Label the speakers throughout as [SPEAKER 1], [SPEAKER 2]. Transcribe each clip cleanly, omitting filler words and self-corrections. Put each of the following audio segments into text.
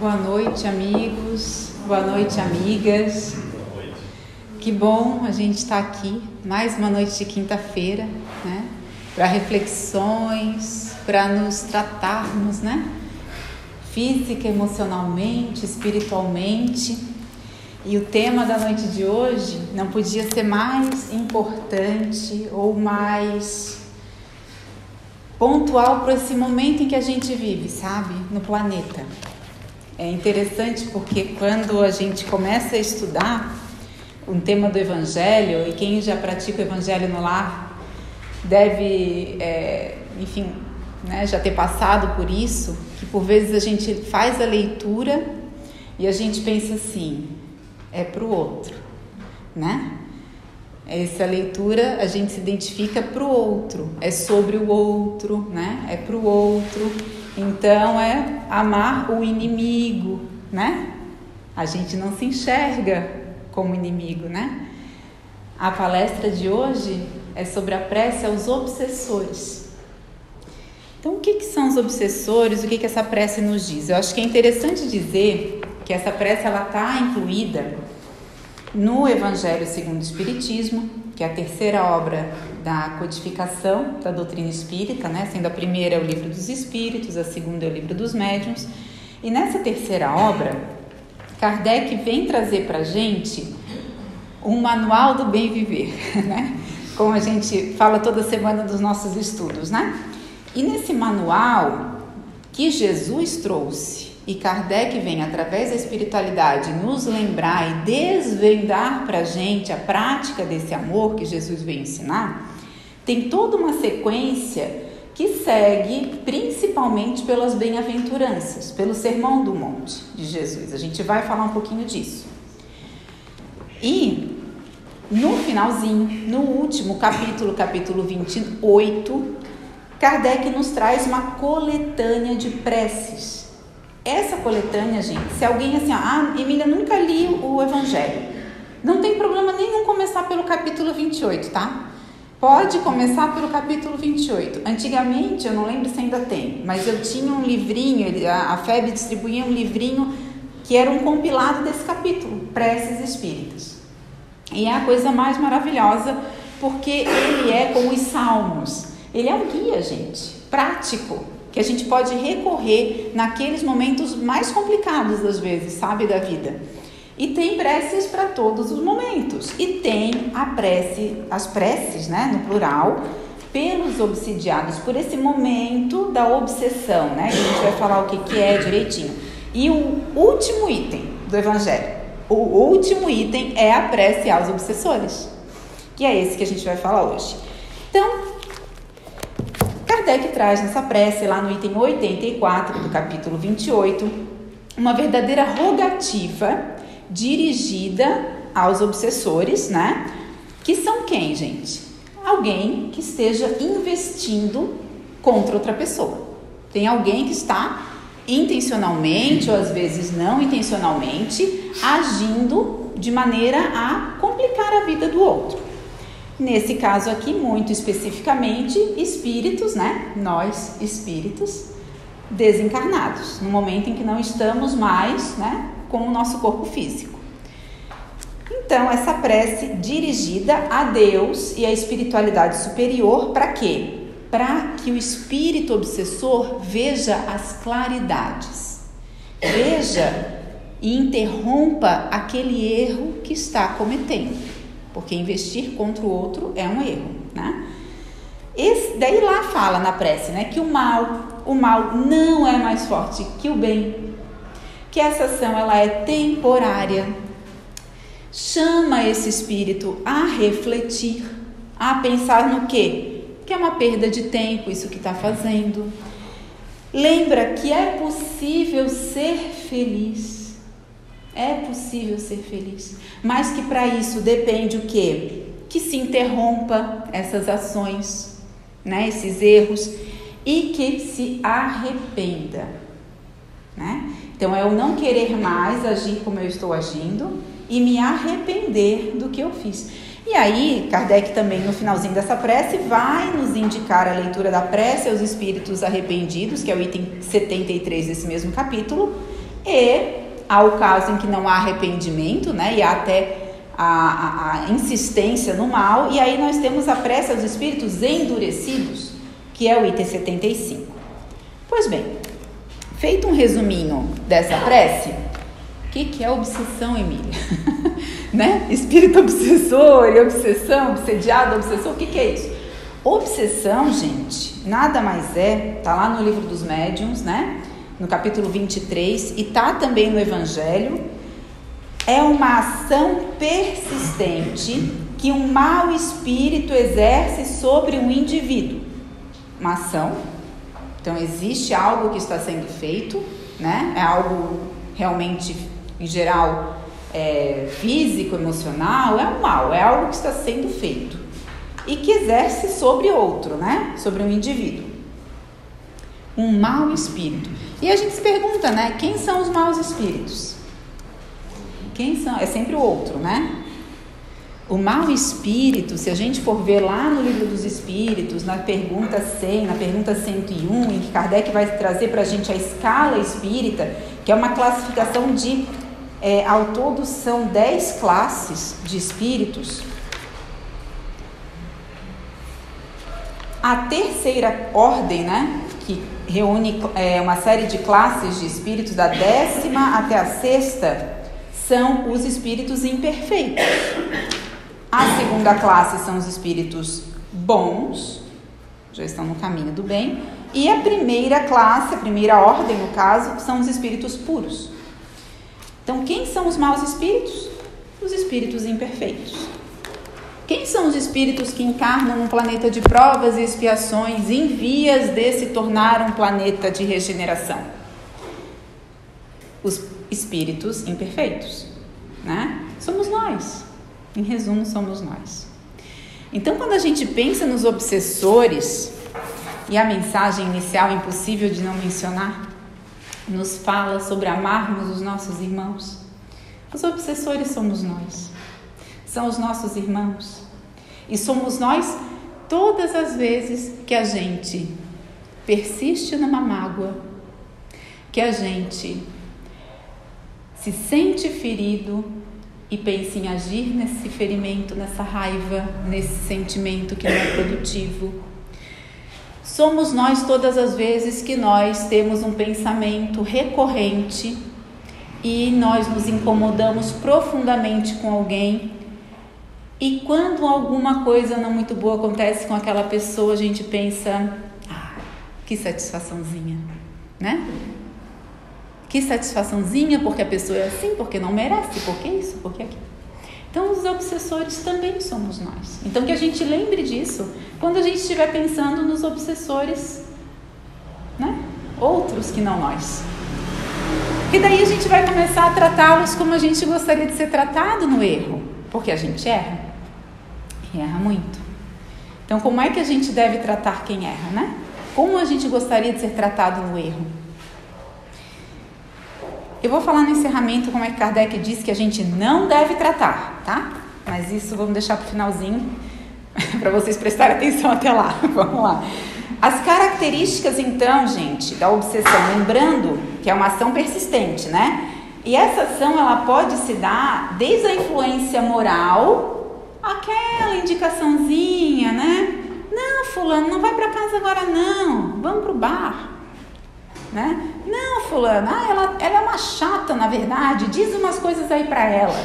[SPEAKER 1] Boa noite, amigos. Boa noite, amigas. Que bom a gente estar aqui, mais uma noite de quinta-feira, né? Para reflexões, para nos tratarmos, né? Física, emocionalmente, espiritualmente. E o tema da noite de hoje não podia ser mais importante ou mais pontual para esse momento em que a gente vive, sabe? No planeta. É interessante porque quando a gente começa a estudar um tema do Evangelho, e quem já pratica o Evangelho no lar deve, enfim, né, já ter passado por isso, que por vezes a gente faz a leitura e a gente pensa assim, é para o outro, né? Essa leitura a gente se identifica para o outro, é sobre o outro, né? É para o outro, então é amar o inimigo, né? A gente não se enxerga como inimigo, né? A palestra de hoje é sobre a prece aos obsessores. Então, o que são os obsessores? O que essa prece nos diz? Eu acho que é interessante dizer que essa prece ela está incluída no Evangelho segundo o Espiritismo, que é a terceira obra da codificação da doutrina espírita, né? Sendo a primeira é o Livro dos Espíritos, a segunda é o Livro dos Médiuns. E nessa terceira obra, Kardec vem trazer para a gente um manual do bem viver, né? Como a gente fala toda semana dos nossos estudos, né? E nesse manual que Jesus trouxe, e Kardec vem, através da espiritualidade, nos lembrar e desvendar para a gente a prática desse amor que Jesus veio ensinar, tem toda uma sequência que segue principalmente pelas bem-aventuranças, pelo Sermão do Monte de Jesus. A gente vai falar um pouquinho disso. E no finalzinho, no último capítulo, capítulo 28, Kardec nos traz uma coletânea de preces. Essa coletânea, gente, se alguém assim, Emília, nunca li o Evangelho, não tem problema nenhum começar pelo capítulo 28, tá? Pode começar pelo capítulo 28. Antigamente, eu não lembro se ainda tem, mas eu tinha um livrinho, a FEB distribuía um livrinho que era um compilado desse capítulo, Preces Espíritas. E é a coisa mais maravilhosa, porque ele é como os salmos. Ele é um guia, gente, prático, que a gente pode recorrer naqueles momentos mais complicados, às vezes, sabe, da vida. E tem preces para todos os momentos. E tem as preces, né, no plural, pelos obsidiados, por esse momento da obsessão, né? A gente vai falar o que é direitinho. E o último item do Evangelho, o último item é a prece aos obsessores, que é esse que a gente vai falar hoje. Então, Kardec traz nessa prece, lá no item 84 do capítulo 28, uma verdadeira rogativa dirigida aos obsessores, né? Que são quem, gente? Alguém que esteja investindo contra outra pessoa. Tem alguém que está intencionalmente, ou às vezes não intencionalmente, agindo de maneira a complicar a vida do outro. Nesse caso aqui, muito especificamente, espíritos, né? Nós, espíritos desencarnados, no momento em que não estamos mais, né, com o nosso corpo físico. Então, essa prece dirigida a Deus e à espiritualidade superior, para quê? Para que o espírito obsessor veja as claridades, veja e interrompa aquele erro que está cometendo. Porque investir contra o outro é um erro, né? Daí lá fala na prece, né, que o mal não é mais forte que o bem, que essa ação ela é temporária. Chama esse espírito a refletir, a pensar no quê? Que é uma perda de tempo isso que está fazendo. Lembra que é possível ser feliz. É possível ser feliz, mas que para isso depende o quê? Que se interrompa essas ações, né? Esses erros, e que se arrependa, né? Então é eu não querer mais agir como eu estou agindo e me arrepender do que eu fiz. E aí, Kardec também no finalzinho dessa prece vai nos indicar a leitura da prece aos espíritos arrependidos, que é o item 73 desse mesmo capítulo, E há o caso em que não há arrependimento, né? E há até a insistência no mal. E aí nós temos a prece aos espíritos endurecidos, que é o item 75. Pois bem, feito um resuminho dessa prece, o que é obsessão, Emília? Né? Espírito obsessor e obsessão, obsediado, obsessor, o que é isso? Obsessão, gente, nada mais é, tá lá no livro dos médiuns, né? No capítulo 23, e tá também no Evangelho, é uma ação persistente que um mau espírito exerce sobre um indivíduo. Uma ação, então existe algo que está sendo feito, né? É algo realmente, em geral, físico, emocional, é um mal, é algo que está sendo feito e que exerce sobre outro, né? Sobre um indivíduo. Um mau espírito. E a gente se pergunta, né? Quem são os maus espíritos? Quem são? É sempre o outro, né? O mau espírito, se a gente for ver lá no Livro dos Espíritos, na pergunta 100, na pergunta 101, em que Kardec vai trazer para a gente a escala espírita, que é uma classificação de, ao todo são 10 classes de espíritos. A terceira ordem, né, que reúne uma série de classes de espíritos, da 10ª até a 6ª, são os espíritos imperfeitos. A segunda classe são os espíritos bons, já estão no caminho do bem. E a primeira classe, a primeira ordem, no caso, são os espíritos puros. Então, quem são os maus espíritos? Os espíritos imperfeitos. Quem são os espíritos que encarnam um planeta de provas e expiações em vias de se tornar um planeta de regeneração? Os espíritos imperfeitos, né? Somos nós. Em resumo, somos nós. Então, quando a gente pensa nos obsessores, e a mensagem inicial, impossível de não mencionar, nos fala sobre amarmos os nossos irmãos. Os obsessores somos nós. São os nossos irmãos. E somos nós todas as vezes que a gente persiste numa mágoa, que a gente se sente ferido e pensa em agir nesse ferimento, nessa raiva, nesse sentimento que não é produtivo. Somos nós todas as vezes que nós temos um pensamento recorrente e nós nos incomodamos profundamente com alguém, e quando alguma coisa não muito boa acontece com aquela pessoa, a gente pensa, que satisfaçãozinha, né? Que satisfaçãozinha, porque a pessoa é assim, porque não merece, porque isso, porque aquilo. Então, os obsessores também somos nós. Então, que a gente lembre disso quando a gente estiver pensando nos obsessores, né? Outros que não nós. E daí a gente vai começar a tratá-los como a gente gostaria de ser tratado no erro, porque a gente erra. E erra muito. Então, como é que a gente deve tratar quem erra, né? Como a gente gostaria de ser tratado no erro? Eu vou falar no encerramento como é que Kardec diz que a gente não deve tratar, tá? Mas isso vamos deixar para o finalzinho, para vocês prestarem atenção até lá. Vamos lá. As características, então, gente, da obsessão, lembrando que é uma ação persistente, né? E essa ação, ela pode se dar desde a influência moral, aquela indicaçãozinha, né? Não, fulano, não vai para casa agora não, vamos pro bar. Né? Não, fulano, ela é uma chata, na verdade, diz umas coisas aí pra ela.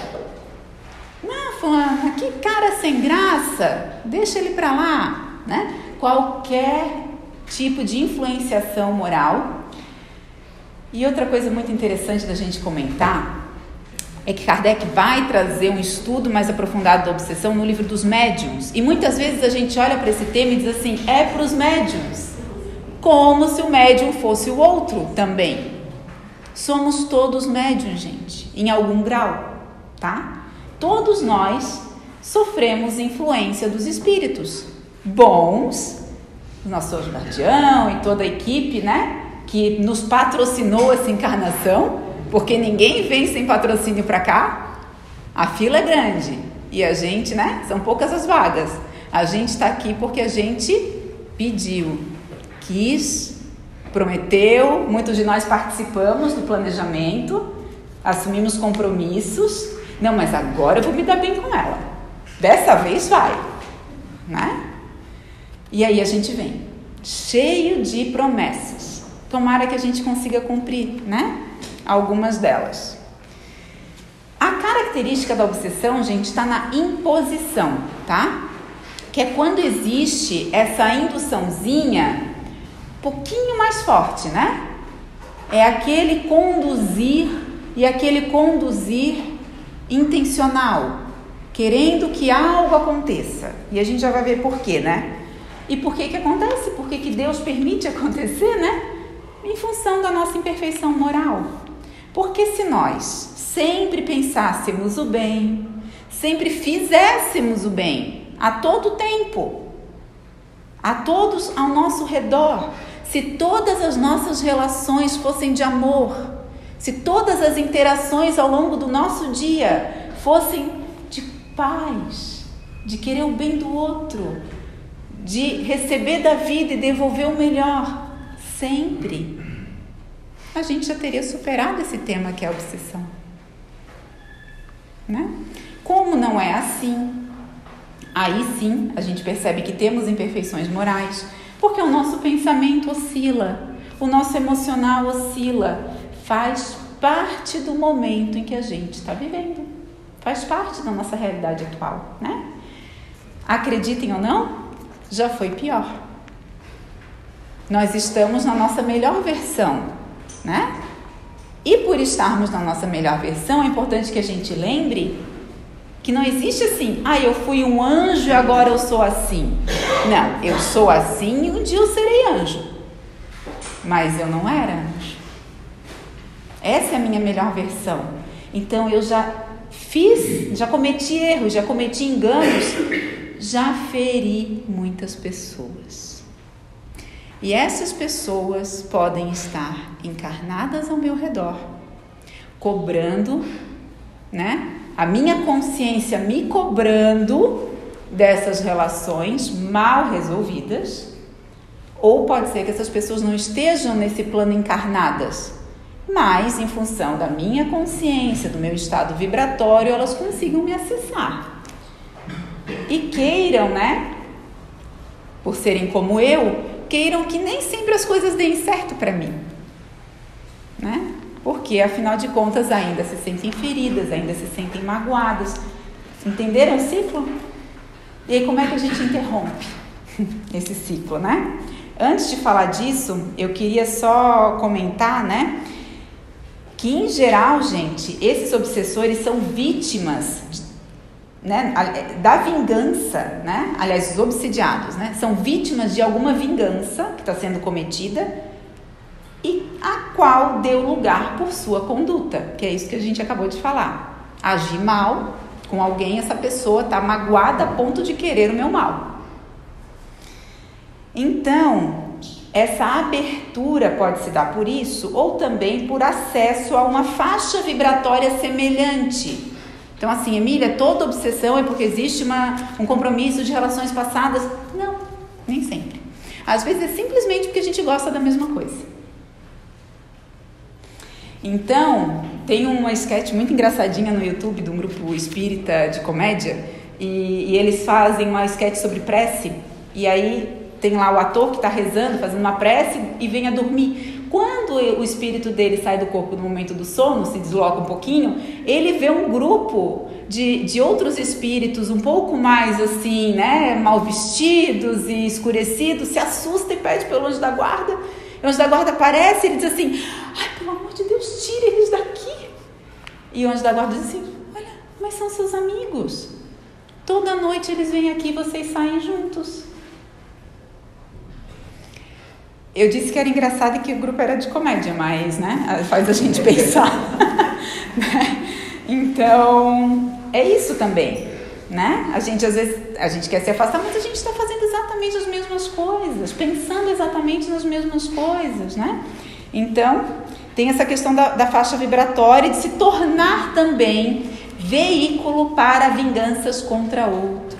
[SPEAKER 1] Não, fulano, que cara sem graça, deixa ele pra lá, né? Qualquer tipo de influenciação moral. E outra coisa muito interessante da gente comentar é que Kardec vai trazer um estudo mais aprofundado da obsessão no livro dos médiuns. E muitas vezes a gente olha para esse tema e diz assim, é para os médiuns. Como se o médium fosse o outro também. Somos todos médiuns, gente, em algum grau, tá? Todos nós sofremos influência dos espíritos bons, o nosso anjo guardião e toda a equipe, né, que nos patrocinou essa encarnação, porque ninguém vem sem patrocínio para cá. A fila é grande e a gente, né, são poucas as vagas. A gente está aqui porque a gente pediu, quis, prometeu, muitos de nós participamos do planejamento, assumimos compromissos. Não, mas agora eu vou me dar bem com ela. Dessa vez vai, né? E aí a gente vem, cheio de promessas. Tomara que a gente consiga cumprir, né? Algumas delas. A característica da obsessão, gente, está na imposição, tá? Que é quando existe essa induçãozinha um pouquinho mais forte, né? É aquele conduzir e aquele conduzir intencional, querendo que algo aconteça. E a gente já vai ver por quê, né? E por que acontece? Por que Deus permite acontecer, né? Em função da nossa imperfeição moral. Porque se nós sempre pensássemos o bem, sempre fizéssemos o bem, a todo tempo, a todos ao nosso redor, se todas as nossas relações fossem de amor, se todas as interações ao longo do nosso dia fossem de paz, de querer o bem do outro, de receber da vida e devolver o melhor, sempre, a gente já teria superado esse tema que é a obsessão, né? Como não é assim, aí sim a gente percebe que temos imperfeições morais, porque o nosso pensamento oscila, o nosso emocional oscila, faz parte do momento em que a gente está vivendo, faz parte da nossa realidade atual, né? Acreditem ou não, já foi pior. Nós estamos na nossa melhor versão, né? E por estarmos na nossa melhor versão, é importante que a gente lembre que não existe assim, eu fui um anjo e agora eu sou assim. Não, eu sou assim e um dia eu serei anjo. Mas eu não era anjo. Essa é a minha melhor versão. Então eu já cometi erros, já cometi enganos, já feri muitas pessoas. E essas pessoas podem estar encarnadas ao meu redor, cobrando, né? A minha consciência me cobrando dessas relações mal resolvidas, ou pode ser que essas pessoas não estejam nesse plano encarnadas, mas em função da minha consciência, do meu estado vibratório, elas consigam me acessar. E queiram, né? Por serem como eu, queiram que nem sempre as coisas deem certo para mim, né? Porque, afinal de contas, ainda se sentem feridas, ainda se sentem magoadas. Entenderam o ciclo? E aí, como é que a gente interrompe esse ciclo, né? Antes de falar disso, eu queria só comentar, né? Que, em geral, gente, esses obsessores são vítimas, né, da vingança, né? Aliás, os obsidiados, né? São vítimas de alguma vingança que está sendo cometida e a qual deu lugar por sua conduta, que é isso que a gente acabou de falar. Agir mal com alguém, essa pessoa está magoada a ponto de querer o meu mal. Então, essa abertura pode se dar por isso ou também por acesso a uma faixa vibratória semelhante. Então, assim, Emília, toda obsessão é porque existe um compromisso de relações passadas? Não, nem sempre. Às vezes é simplesmente porque a gente gosta da mesma coisa. Então, tem uma sketch muito engraçadinha no YouTube de um grupo espírita de comédia e eles fazem uma sketch sobre prece e aí tem lá o ator que está rezando, fazendo uma prece e vem a dormir. Quando o espírito dele sai do corpo no momento do sono, se desloca um pouquinho, ele vê um grupo de outros espíritos um pouco mais assim, né, mal vestidos e escurecidos, se assusta e pede pelo anjo da guarda. O anjo da guarda aparece e ele diz assim, pelo amor de Deus, tire eles daqui. E o anjo da guarda diz assim, olha, mas são seus amigos. Toda noite eles vêm aqui e vocês saem juntos. Eu disse que era engraçado e que o grupo era de comédia, mas, né, faz a gente pensar. Então, é isso também, né? A gente, às vezes, a gente quer se afastar, mas a gente está fazendo exatamente as mesmas coisas, pensando exatamente nas mesmas coisas, né? Então, tem essa questão da faixa vibratória e de se tornar também veículo para vinganças contra outros.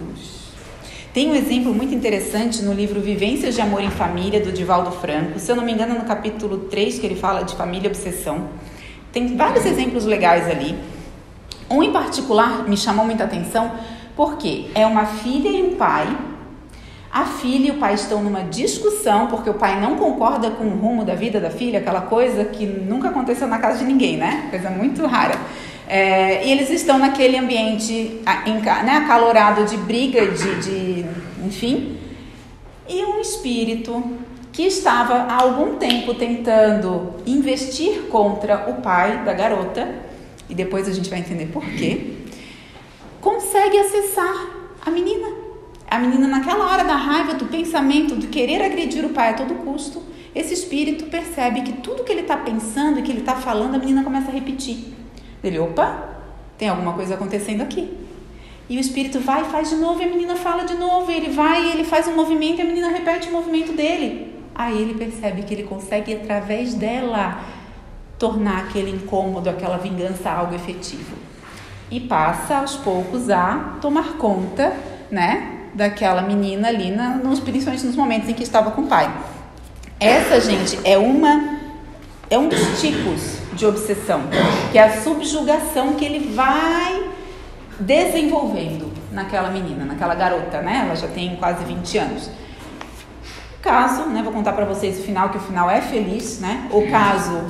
[SPEAKER 1] Tem um exemplo muito interessante no livro Vivências de Amor em Família, do Divaldo Franco. Se eu não me engano, no capítulo 3, que ele fala de família e obsessão. Tem vários exemplos legais ali. Um em particular me chamou muita atenção, porque é uma filha e um pai. A filha e o pai estão numa discussão, porque o pai não concorda com o rumo da vida da filha, aquela coisa que nunca aconteceu na casa de ninguém, né? Coisa muito rara. E eles estão naquele ambiente acalorado de briga, enfim. E um espírito que estava há algum tempo tentando investir contra o pai da garota, e depois a gente vai entender por quê, consegue acessar a menina. A menina, naquela hora da raiva, do pensamento, de querer agredir o pai a todo custo, esse espírito percebe que tudo que ele está pensando e que ele está falando, a menina começa a repetir. Ele, opa, tem alguma coisa acontecendo aqui. E o espírito vai e faz de novo, e a menina fala de novo, e ele vai e ele faz um movimento, e a menina repete o movimento dele. Aí ele percebe que ele consegue, através dela, tornar aquele incômodo, aquela vingança algo efetivo. E passa, aos poucos, a tomar conta, né, daquela menina ali, principalmente nos momentos em que estava com o pai. Essa, gente, é um dos tipos de obsessão, que é a subjugação que ele vai desenvolvendo naquela menina, naquela garota, né? Ela já tem quase 20 anos. O caso, né? Vou contar para vocês o final, que o final é feliz, né? O caso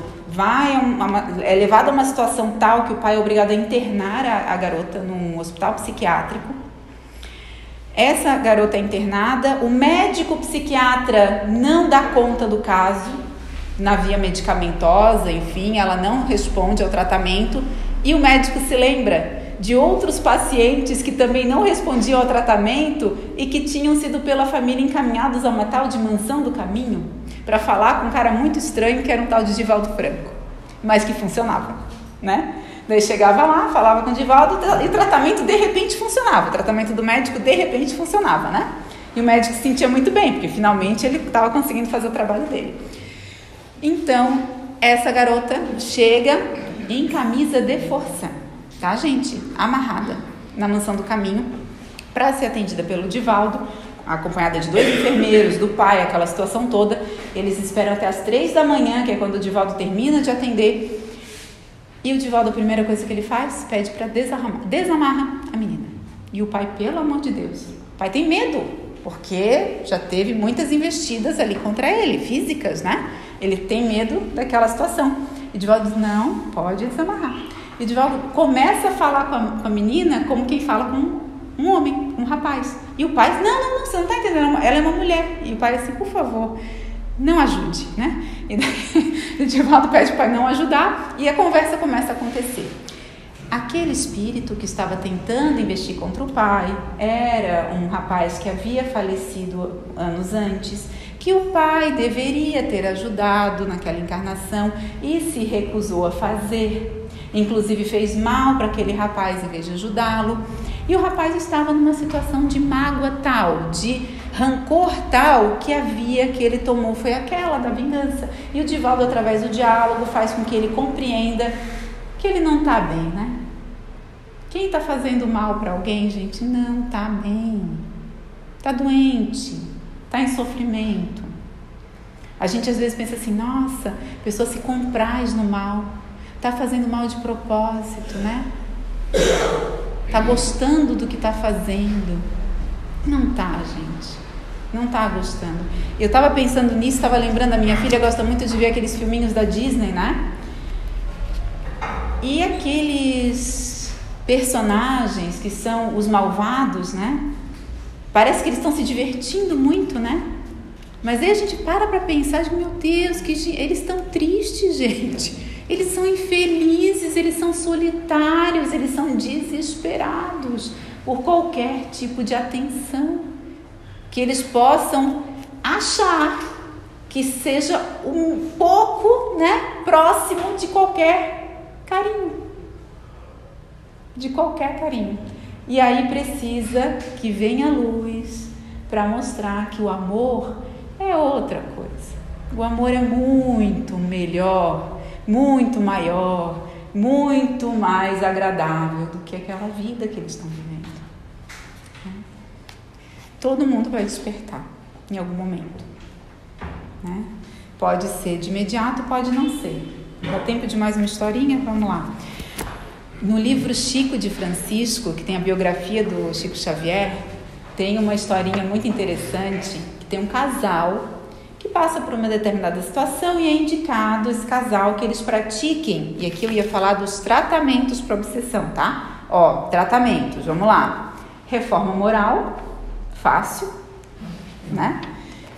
[SPEAKER 1] é levado a uma situação tal que o pai é obrigado a internar a garota num hospital psiquiátrico. Essa garota é internada, o médico psiquiatra não dá conta do caso, na via medicamentosa, enfim, ela não responde ao tratamento, e o médico se lembra de outros pacientes que também não respondiam ao tratamento e que tinham sido pela família encaminhados a uma tal de mansão do caminho, para falar com um cara muito estranho que era um tal de Divaldo Franco, mas que funcionava, né? Daí chegava lá, falava com o Divaldo e o tratamento de repente funcionava, o tratamento do médico de repente funcionava, né? E o médico se sentia muito bem, porque finalmente ele estava conseguindo fazer o trabalho dele. Então, essa garota chega em camisa de força, tá, gente? Amarrada na mansão do caminho para ser atendida pelo Divaldo, acompanhada de 2 enfermeiros, do pai, aquela situação toda. Eles esperam até as 3 da manhã, que é quando o Divaldo termina de atender. E o Divaldo, a primeira coisa que ele faz, pede para desamarra a menina. E o pai, pelo amor de Deus, o pai tem medo, porque já teve muitas investidas ali contra ele, físicas, né? Ele tem medo daquela situação. E o Divaldo diz, não, pode desamarrar. E o Divaldo começa a falar com a menina como quem fala com um homem, um rapaz. E o pai diz, não, você não está entendendo, ela é uma mulher. E o pai assim, por favor, não ajude, né? E daí o Divaldo pede para o pai não ajudar e a conversa começa a acontecer. Aquele espírito que estava tentando investir contra o pai era um rapaz que havia falecido anos antes, que o pai deveria ter ajudado naquela encarnação e se recusou a fazer. Inclusive fez mal para aquele rapaz em vez de ajudá-lo. E o rapaz estava numa situação de mágoa tal, de rancor tal, que a via que ele tomou foi aquela da vingança. E o Divaldo, através do diálogo, faz com que ele compreenda que ele não está bem, né? Quem está fazendo mal para alguém, gente, não está bem. Está doente, está em sofrimento. A gente às vezes pensa assim, nossa, a pessoa se compraz no mal, está fazendo mal de propósito, né? Está gostando do que está fazendo. Não está, gente. Não está gostando. Eu estava pensando nisso, estava lembrando, a minha filha gosta muito de ver aqueles filminhos da Disney, né? E aqueles personagens que são os malvados, né? Parece que eles estão se divertindo muito, né? Mas aí a gente para pensar, meu Deus, eles estão tristes, gente. Eles são infelizes, eles são solitários, eles são desesperados por qualquer tipo de atenção que eles possam achar que seja um pouco, né, próximo de qualquer carinho. De qualquer carinho. E aí precisa que venha a luz para mostrar que o amor é outra coisa. O amor é muito melhor, muito maior, muito mais agradável do que aquela vida que eles estão vivendo. Todo mundo vai despertar em algum momento, né? Pode ser de imediato, pode não ser. Dá tempo de mais uma historinha? Vamos lá. No livro Chico de Francisco, que tem a biografia do Chico Xavier, tem uma historinha muito interessante, que tem um casal que passa por uma determinada situação e é indicado esse casal que eles pratiquem. E aqui eu ia falar dos tratamentos para obsessão, tá? Ó, tratamentos, vamos lá. Reforma moral, fácil, né?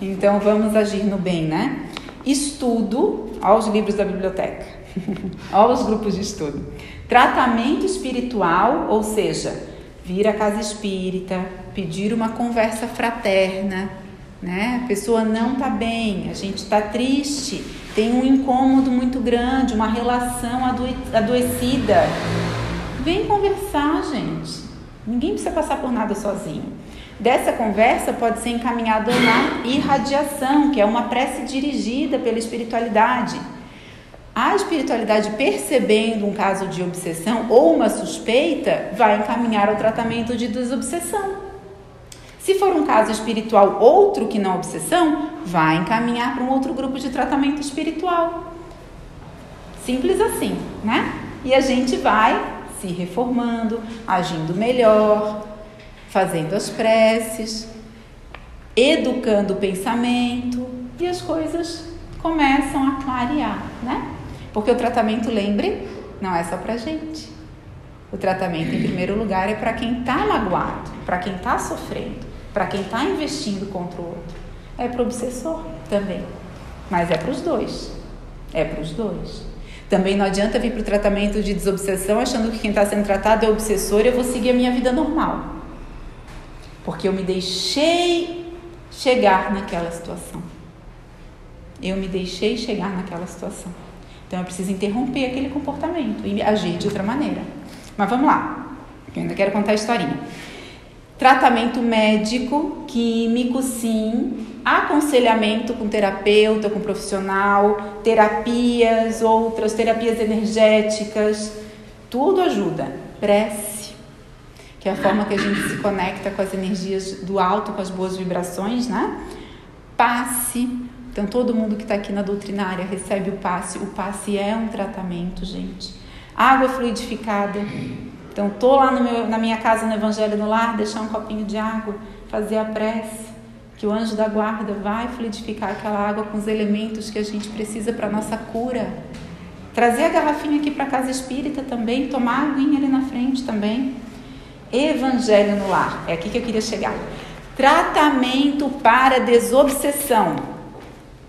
[SPEAKER 1] Então vamos agir no bem, né? Estudo, ó os livros da biblioteca, ó os grupos de estudo. Tratamento espiritual, ou seja, vir à casa espírita, pedir uma conversa fraterna, né? A pessoa não está bem, a gente está triste, tem um incômodo muito grande, uma relação adoecida. Vem conversar, gente. Ninguém precisa passar por nada sozinho. Dessa conversa pode ser encaminhada na irradiação, que é uma prece dirigida pela espiritualidade. A espiritualidade, percebendo um caso de obsessão ou uma suspeita, vai encaminhar ao tratamento de desobsessão. Se for um caso espiritual outro que não obsessão, vai encaminhar para um outro grupo de tratamento espiritual. Simples assim, né? E a gente vai se reformando, agindo melhor, fazendo as preces, educando o pensamento e as coisas começam a clarear, né? Porque o tratamento, lembre, não é só pra gente. O tratamento, em primeiro lugar, é para quem está magoado, para quem está sofrendo, para quem está investindo contra o outro. É para o obsessor também, mas é para os dois. É para os dois. Também não adianta vir para o tratamento de desobsessão achando que quem está sendo tratado é o obsessor e eu vou seguir a minha vida normal. Porque eu me deixei chegar naquela situação. Eu me deixei chegar naquela situação. Então eu preciso interromper aquele comportamento e agir de outra maneira. Mas vamos lá, eu ainda quero contar a historinha. Tratamento médico, químico, sim. Aconselhamento com terapeuta, com profissional, terapias, outras terapias energéticas. Tudo ajuda. Prece, que é a forma que a gente se conecta com as energias do alto, com as boas vibrações, né? Passe. Então, todo mundo que está aqui na doutrinária recebe o passe. O passe é um tratamento, gente. Água fluidificada. Então, estou lá na minha casa, no Evangelho no Lar, deixar um copinho de água, fazer a prece, que o anjo da guarda vai fluidificar aquela água com os elementos que a gente precisa para a nossa cura. Trazer a garrafinha aqui para a casa espírita também, tomar a aguinha ali na frente também. Evangelho no Lar, é aqui que eu queria chegar. Tratamento para desobsessão.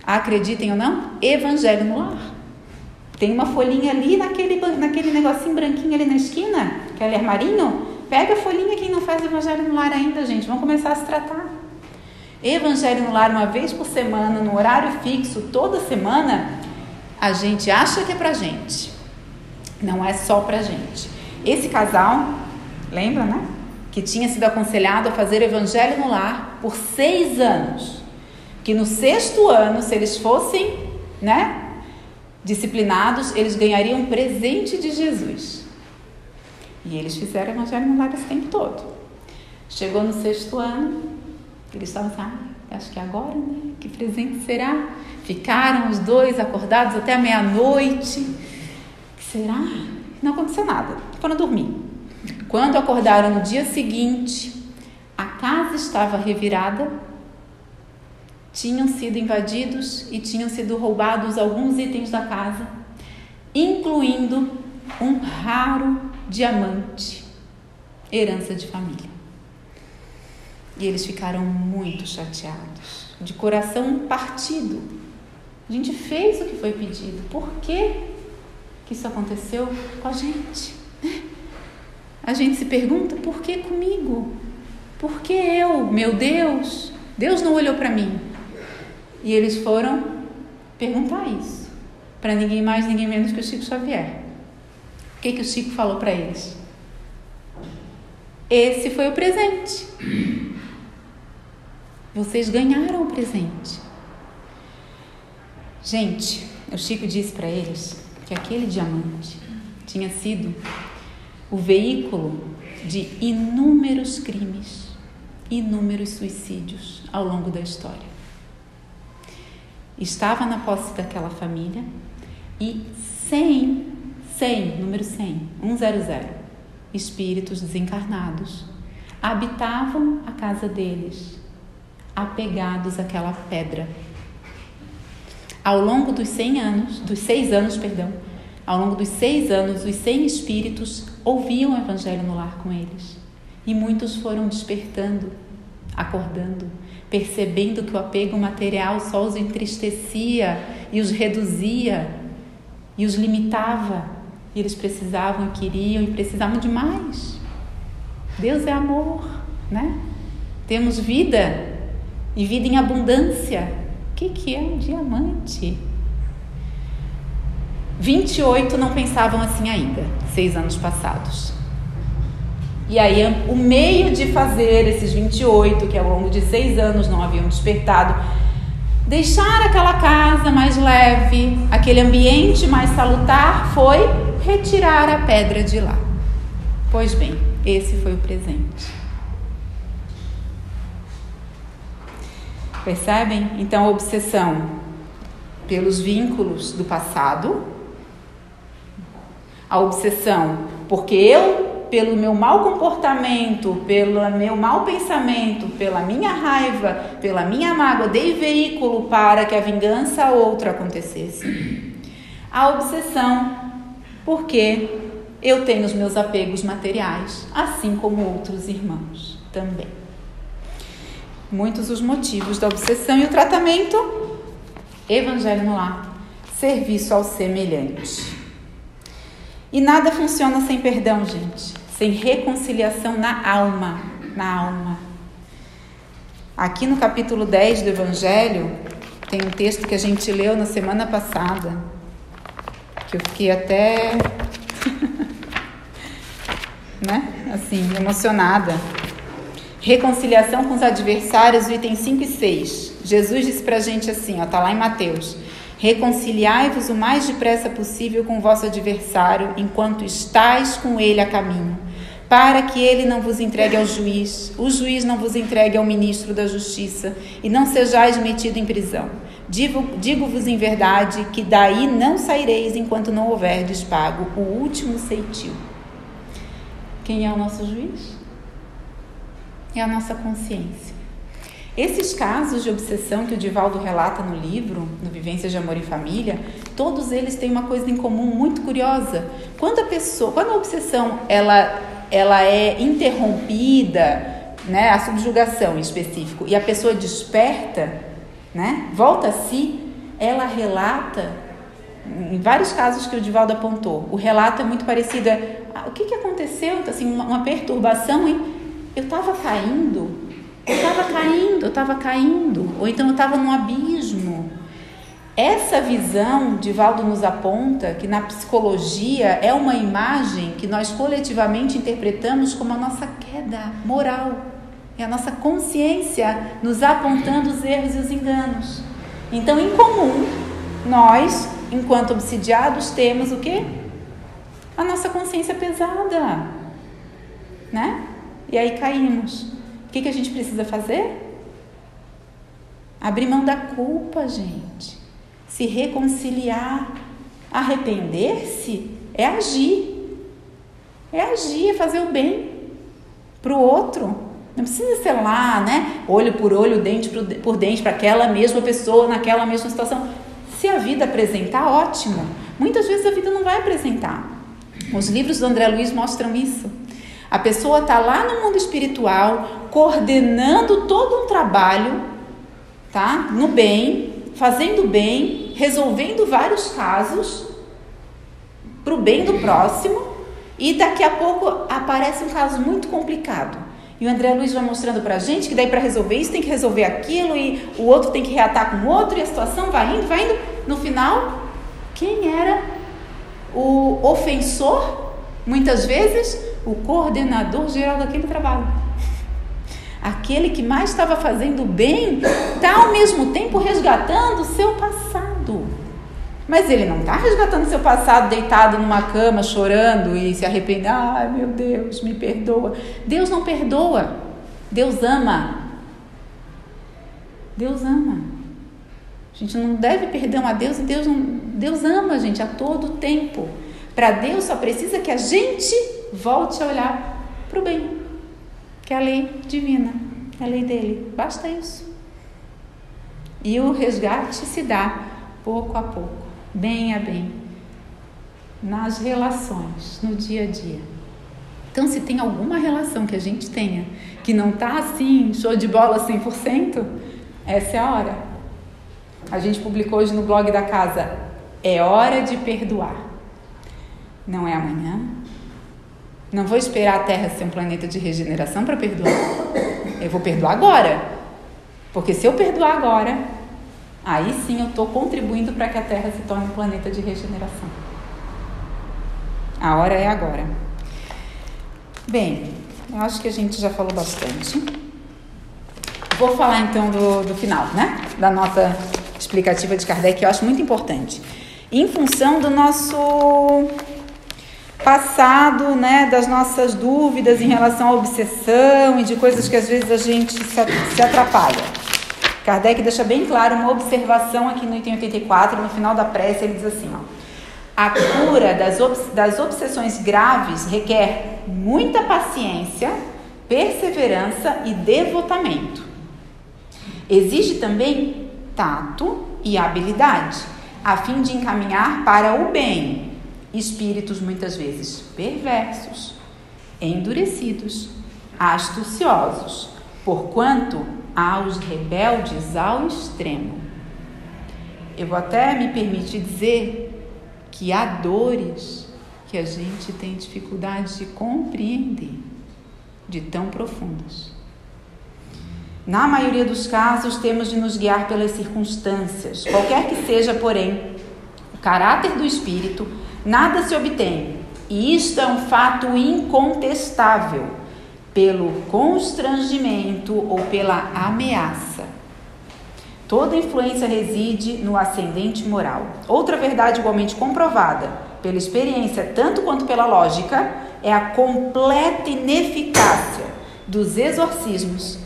[SPEAKER 1] Acreditem ou não? Evangelho no Lar. Tem uma folhinha ali naquele negocinho branquinho ali na esquina, aquele armarinho. Pega a folhinha, quem não faz Evangelho no Lar ainda, gente. Vamos começar a se tratar. Evangelho no Lar, uma vez por semana, no horário fixo, toda semana, a gente acha que é pra gente. Não é só pra gente. Esse casal, lembra, né? Que tinha sido aconselhado a fazer Evangelho no Lar por 6 anos. Que no 6º ano, se eles fossem, né, disciplinados, eles ganhariam um presente de Jesus. E eles fizeram Evangelho no Lar esse tempo todo. Chegou no 6º ano, eles estavam assim, acho que agora, né? Que presente será? Ficaram os dois acordados até a meia-noite. Que será? Não aconteceu nada. Foram dormir. Quando acordaram no dia seguinte, a casa estava revirada, tinham sido invadidos e tinham sido roubados alguns itens da casa, incluindo um raro diamante, herança de família. E eles ficaram muito chateados, de coração partido. A gente fez o que foi pedido. Por que isso aconteceu com a gente? A gente se pergunta, por que comigo? Por que eu? Meu Deus, Deus não olhou para mim. E eles foram perguntar isso para ninguém mais, ninguém menos que o Chico Xavier. O que o Chico falou para eles? Esse foi o presente. Vocês ganharam o presente. Gente, o Chico disse para eles que aquele diamante tinha sido o veículo de inúmeros crimes, inúmeros suicídios ao longo da história. Estava na posse daquela família e 100, número 100, 100, espíritos desencarnados habitavam a casa deles, apegados àquela pedra. Ao longo dos 6 anos, ao longo dos 6 anos, os 100 espíritos ouviam o Evangelho no lar com eles. E muitos foram despertando, acordando, percebendo que o apego material só os entristecia e os reduzia e os limitava. E eles precisavam, queriam e precisavam de mais. Deus é amor, né? Temos vida e vida em abundância. O que é um diamante? 28 não pensavam assim ainda, 6 anos passados. E aí o meio de fazer esses 28, que ao longo de 6 anos não haviam despertado, deixar aquela casa mais leve, aquele ambiente mais salutar, foi retirar a pedra de lá. Pois bem, esse foi o presente. Percebem? Então, a obsessão pelos vínculos do passado, a obsessão porque eu, pelo meu mau comportamento, pelo meu mau pensamento, pela minha raiva, pela minha mágoa, dei veículo para que a vingança outra acontecesse. A obsessão porque eu tenho os meus apegos materiais, assim como outros irmãos também. Muitos os motivos da obsessão e o tratamento. Evangelho no lar, serviço ao semelhante. E nada funciona sem perdão, gente, sem reconciliação na alma, Aqui no capítulo 10 do Evangelho, tem um texto que a gente leu na semana passada, que eu fiquei até, emocionada. Reconciliação com os adversários, itens 5 e 6. Jesus disse pra gente assim, tá lá em Mateus: reconciliai-vos o mais depressa possível com o vosso adversário, enquanto estáis com ele a caminho, para que ele não vos entregue ao juiz, o juiz não vos entregue ao ministro da justiça, e não sejais metido em prisão. Digo-vos em verdade que daí não saireis enquanto não houverdes pago o último ceitil. Quem é o nosso juiz? É a nossa consciência. Esses casos de obsessão que o Divaldo relata no livro, no Vivências de Amor em Família, todos eles têm uma coisa em comum muito curiosa. Quando a obsessão ela é interrompida, né, a subjugação em específico, e a pessoa desperta, né, volta a si, ela relata, em vários casos que o Divaldo apontou, o relato é muito parecido. O que aconteceu? Assim, uma perturbação, hein? Eu estava caindo, ou então eu estava num abismo. Essa visão, Divaldo nos aponta que na psicologia é uma imagem que nós coletivamente interpretamos como a nossa queda moral. É a nossa consciência nos apontando os erros e os enganos. Então, em comum, nós, enquanto obsidiados, temos o quê? A nossa consciência pesada, né? E aí caímos. O que a gente precisa fazer? Abrir mão da culpa, gente. Se reconciliar. Arrepender-se é agir. É fazer o bem para o outro. Não precisa ser lá, né? Olho por olho, dente por dente, para aquela mesma pessoa, naquela mesma situação. Se a vida apresentar, ótimo. Muitas vezes a vida não vai apresentar. Os livros do André Luiz mostram isso. A pessoa está lá no mundo espiritual, coordenando todo um trabalho, tá? No bem, fazendo bem, resolvendo vários casos para o bem do próximo, e daqui a pouco aparece um caso muito complicado. E o André Luiz vai mostrando para a gente que daí para resolver isso tem que resolver aquilo, e o outro tem que reatar com o outro, e a situação vai indo. No final, quem era o ofensor? Muitas vezes, o coordenador geral daquele trabalho. Aquele que mais estava fazendo bem está ao mesmo tempo resgatando o seu passado. Mas ele não está resgatando o seu passado deitado numa cama, chorando e se arrependendo. Ai, meu Deus, me perdoa. Deus não perdoa. Deus ama. Deus ama. A gente não deve perdão a Deus, e Deus ama a gente a todo tempo. Para Deus só precisa que a gente volte a olhar para o bem, que é a lei divina, é a lei dele. Basta isso. E o resgate se dá pouco a pouco, bem a bem, nas relações, no dia a dia. Então, se tem alguma relação que a gente tenha que não está assim, show de bola 100%, essa é a hora. A gente publicou hoje no blog da casa, é hora de perdoar. Não é amanhã. Não vou esperar a Terra ser um planeta de regeneração para perdoar. Eu vou perdoar agora. Porque se eu perdoar agora, aí sim eu estou contribuindo para que a Terra se torne um planeta de regeneração. A hora é agora. Bem, eu acho que a gente já falou bastante. Vou falar então do final, né? Da nota explicativa de Kardec, que eu acho muito importante. Em função do nosso passado, né? Das nossas dúvidas em relação à obsessão e de coisas que às vezes a gente se atrapalha. Kardec deixa bem claro uma observação aqui no item 84, no final da prece, ele diz assim, ó: a cura das obsessões graves requer muita paciência, perseverança e devotamento. Exige também tato e habilidade, a fim de encaminhar para o bem espíritos muitas vezes perversos, endurecidos, astuciosos, porquanto há os rebeldes ao extremo. Eu vou até me permitir dizer que há dores que a gente tem dificuldade de compreender, de tão profundas. Na maioria dos casos, temos de nos guiar pelas circunstâncias. Qualquer que seja, porém, o caráter do espírito, nada se obtém, e isto é um fato incontestável, pelo constrangimento ou pela ameaça. Toda influência reside no ascendente moral. Outra verdade igualmente comprovada pela experiência, tanto quanto pela lógica, é a completa ineficácia dos exorcismos,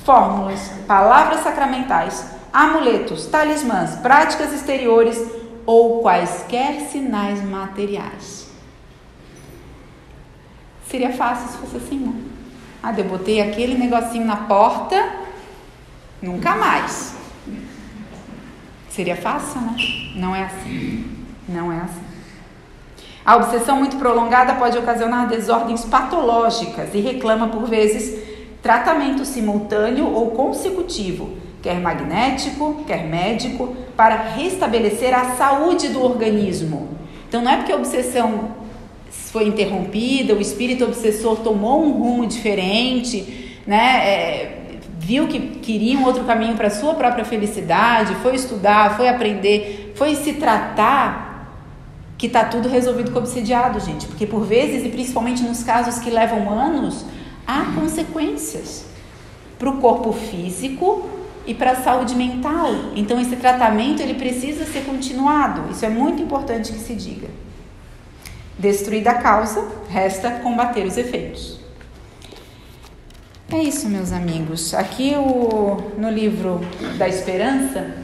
[SPEAKER 1] fórmulas, palavras sacramentais, amuletos, talismãs, práticas exteriores ou quaisquer sinais materiais. Seria fácil se fosse assim, não? Eu botei aquele negocinho na porta, nunca mais. Seria fácil, né? Não é assim. Não é assim. A obsessão muito prolongada pode ocasionar desordens patológicas e reclama, por vezes, tratamento simultâneo ou consecutivo, quer magnético, quer médico, para restabelecer a saúde do organismo. Então, não é porque a obsessão foi interrompida, o espírito obsessor tomou um rumo diferente, né? Viu que queria um outro caminho para a sua própria felicidade, foi estudar, foi aprender, foi se tratar, que está tudo resolvido com o obsediado, gente. Porque por vezes, e principalmente nos casos que levam anos, há consequências para o corpo físico e para a saúde mental. Então esse tratamento ele precisa ser continuado. Isso é muito importante que se diga. Destruída a causa, resta combater os efeitos. É isso, meus amigos. Aqui no livro da Esperança,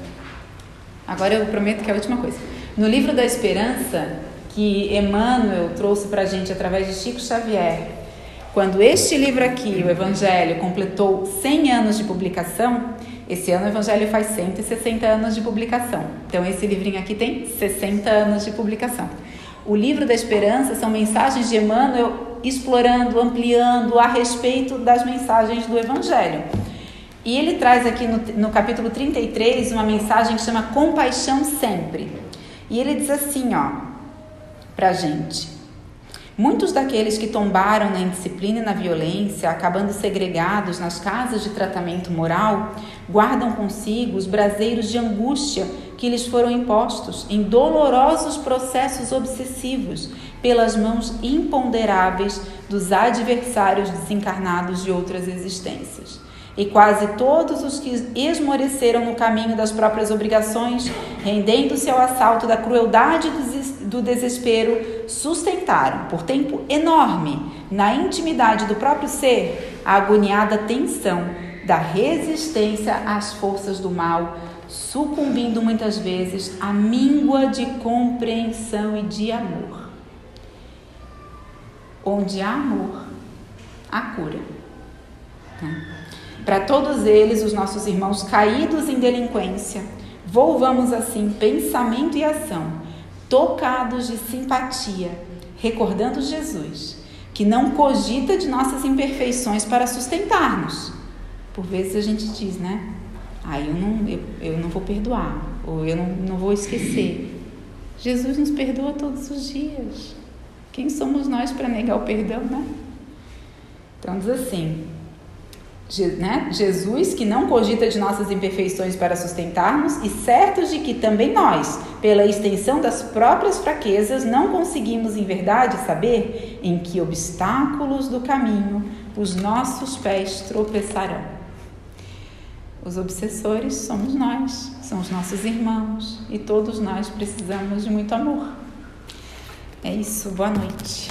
[SPEAKER 1] agora eu prometo que é a última coisa. No livro da Esperança, que Emmanuel trouxe para a gente através de Chico Xavier, quando este livro aqui, o Evangelho, completou 100 anos de publicação, esse ano o Evangelho faz 160 anos de publicação. Então esse livrinho aqui tem 60 anos de publicação. O livro da Esperança são mensagens de Emmanuel explorando, ampliando a respeito das mensagens do Evangelho. E ele traz aqui no capítulo 33 uma mensagem que chama Compaixão Sempre. E ele diz assim, ó, pra gente: muitos daqueles que tombaram na indisciplina e na violência, acabando segregados nas casas de tratamento moral, guardam consigo os braseiros de angústia que lhes foram impostos em dolorosos processos obsessivos pelas mãos imponderáveis dos adversários desencarnados de outras existências. E quase todos os que esmoreceram no caminho das próprias obrigações, rendendo-se ao assalto da crueldade do desespero sustentaram, por tempo enorme, na intimidade do próprio ser, a agoniada tensão da resistência às forças do mal, sucumbindo muitas vezes à míngua de compreensão e de amor. Onde há amor, há cura. Para todos eles, os nossos irmãos caídos em delinquência, volvamos assim pensamento e ação, tocados de simpatia, recordando Jesus, que não cogita de nossas imperfeições para sustentar-nos. Por vezes a gente diz, né? Eu não vou perdoar, ou eu não vou esquecer. Jesus nos perdoa todos os dias. Quem somos nós para negar o perdão, né? Então diz assim, Jesus, que não cogita de nossas imperfeições para sustentar-nos, e certos de que também nós, pela extensão das próprias fraquezas, não conseguimos em verdade saber em que obstáculos do caminho os nossos pés tropeçarão. Os obsessores somos nós, são os nossos irmãos, e todos nós precisamos de muito amor. É isso, boa noite.